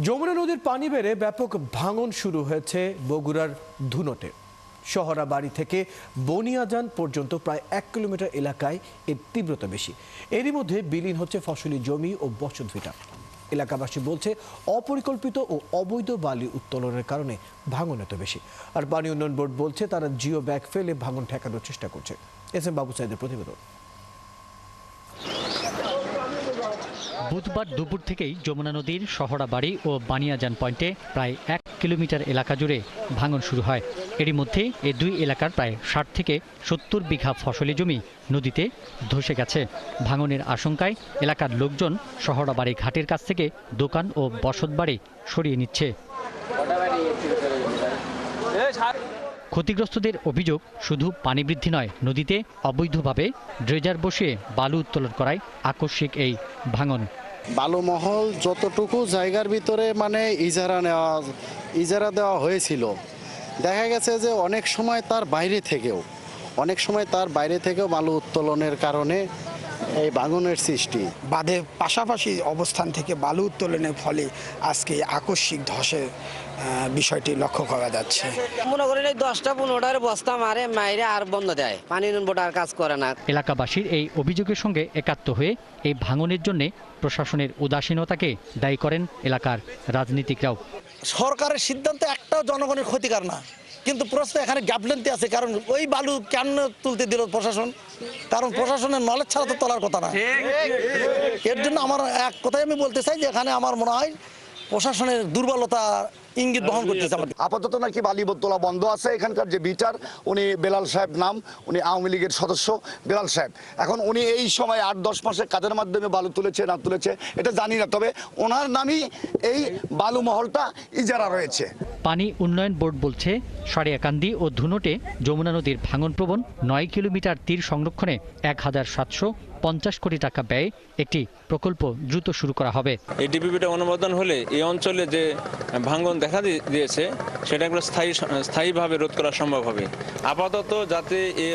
যমুনা নদীর পানি বেড়ে ব্যাপক ভাঙন শুরু হয়েছে বগুড়ার ধুনটে। শহরাবাড়ি থেকে বনিয়াজান পর্যন্ত প্রায় 1 কিলোমিটার এলাকায় এর তীব্রতা বেশি। এরই মধ্যে বিলীন হচ্ছে ফসলি জমি ও বসতভিটা। এলাকাবাসী বলছে অপরিকল্পিত ও অবৈধ বালি উত্তোলনের কারণে ভাঙন এত বেশি। আর পানি উন্নয়ন বোর্ড বলছে তারা জিও ব্যাগ ফেলে ভাঙন ঠেকানোর চেষ্টা করছে। এস এম বাবু সাইদের প্রতিবেদন। বুধবার দুপুর থেকেই যমুনা নদীর শহরাবাড়ি ও বানিয়াজান পয়েন্টে প্রায় 1 কিলোমিটার এলাকা জুড়ে ভাঙন শুরু হয়। এরই মধ্যে এই দুই এলাকার প্রায় 60 থেকে 70 বিঘা ফসলি জমি নদীতে ধসে গেছে। ভাঙনের আশঙ্কায় এলাকার লোকজন শহরাবাড়ি ঘাটের কাছ থেকে দোকান ও বসতবাড়ি সরিয়ে নিচ্ছে। ক্ষতিগ্রস্তদের অভিযোগ, শুধু পানি বৃদ্ধি নয়, নদীতে অবৈধভাবে ড্রেজার বসিয়ে বালু উত্তোলন করায় আকস্মিক এই ভাঙন। বালুমহল যতটুকু জায়গার ভিতরে ইজারা দেওয়া হয়েছিল, দেখা গেছে যে অনেক সময় তার বাইরে থেকেও বালু উত্তোলনের কারণে এই ভাঙনের সৃষ্টি। বাঁধের পাশাপাশি অবস্থান থেকে বালু উত্তোলনের ফলে আজকে আকস্মিক ধসের বিষয়টি লক্ষ্য করা যাচ্ছে। মনে করেন এই 10টা-15টার বস্তা মাইরে আর বন্ধ দেয়, পানি উন্নয়ন বোর্ড আর কাজ করে না। এলাকাবাসীর এই অভিযোগের সঙ্গে একাত্ম হয়ে এই ভাঙনের জন্য প্রশাসনের উদাসীনতাকে দায়ী করেন এলাকার রাজনীতিকরাও। সরকারের সিদ্ধান্ত একটাও জনগণের ক্ষতিকর না, কিন্তু প্রশ্ন এখানে গ্যাপলেন্টি আছে। কারণ ওই বালু কেন তুলতে দিল প্রশাসন? কারণ প্রশাসনের নলেজ ছাড়া তো তোলার কথা না। এর জন্য আমার এক কথাই আমি বলতে চাই যে এখানে আমার মনে হয় প্রশাসনের দুর্বলতা ইঙ্গিত বহন করতেছে। আপাতত নাকি বালি তোলা বন্ধ আছে। এখানকার যে বিচার, উনি বেলাল সাহেব নাম, উনি আওয়ামী লীগের সদস্য বেলাল সাহেব। এখন উনি এই সময় 8-10 মাসে কাজের মাধ্যমে বালু তুলেছে না তুলেছে এটা জানি না, তবে ওনার নামই এই বালু মহলটা ইজারা রয়েছে। পানি উন্নয়ন বোর্ড বলছে, সারিয়াকান্দি ও ধুনটে যমুনা নদীর ভাঙনপ্রবণ 9 কিলোমিটার তীর সংরক্ষণে 1750 কোটি টাকা ব্যয়ে একটি প্রকল্প দ্রুত শুরু করা হবে। এই ডিপিপিটা অনুমোদন হলে এই অঞ্চলে যে ভাঙন দেখা দিয়েছে সেটা স্থায়ীভাবে রোধ করা সম্ভব হবে। আপাতত যাতে এই